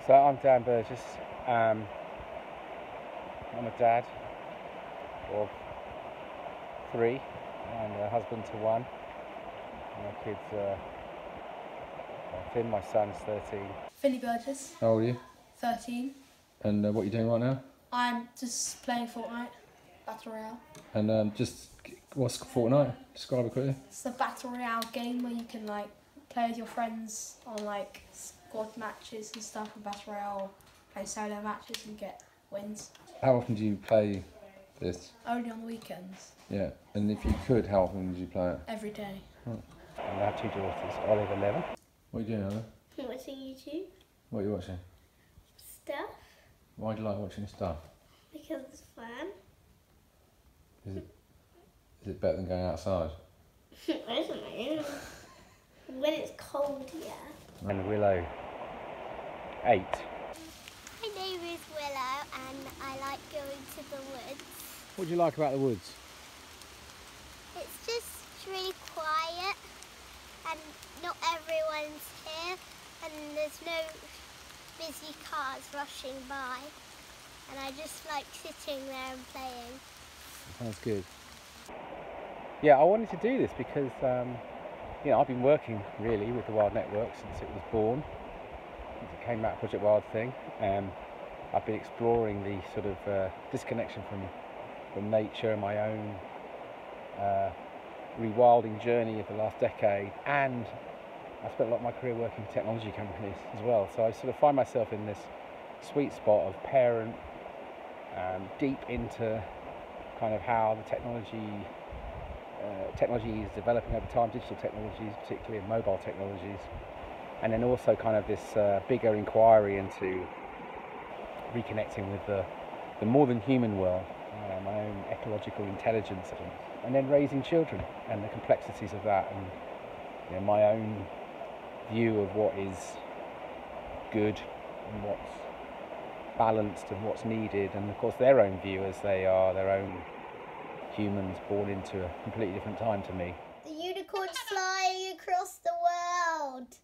So I'm Dan Burgess. I'm a dad of 3 and a husband to 1. My kids are Finn, my son's 13. Finley Burgess. How old are you? 13. And what are you doing right now? I'm just playing Fortnite, Battle Royale. And what's Fortnite? Describe it quickly. It's a Battle Royale game where you can play with your friends on squad matches and stuff, and Battle Royale, play solo matches and get wins. How often do you play this? Only on the weekends. Yeah, and if you could, how often would you play it? Every day. Oh. And I have 2 daughters, Olive 11. What are you doing, Olive? I'm watching YouTube. What are you watching? Stuff. Why do you like watching stuff? Because it's fun. Is it better than going outside? I don't know. When it's cold, yeah. And Willow 8. My name is Willow and I like going to the woods. What do you like about the woods? It's just really quiet and not everyone's here and there's no busy cars rushing by, and I just like sitting there and playing. Sounds good. Yeah, I wanted to do this because I've been working really with the Wild Network since it was born, since it came out, Project Wild thing. I've been exploring the sort of disconnection from nature and my own rewilding journey of the last decade, and I spent a lot of my career working in technology companies as well, so I sort of find myself in this sweet spot of parent, deep into kind of how the technology is developing over time, digital technologies, particularly mobile technologies, and then also kind of this bigger inquiry into reconnecting with the more than human world, my own ecological intelligence, and then raising children and the complexities of that, and my own view of what is good and what's balanced and what's needed, and of course their own view as they are their own humans born into a completely different time to me. The unicorn's flying across the world.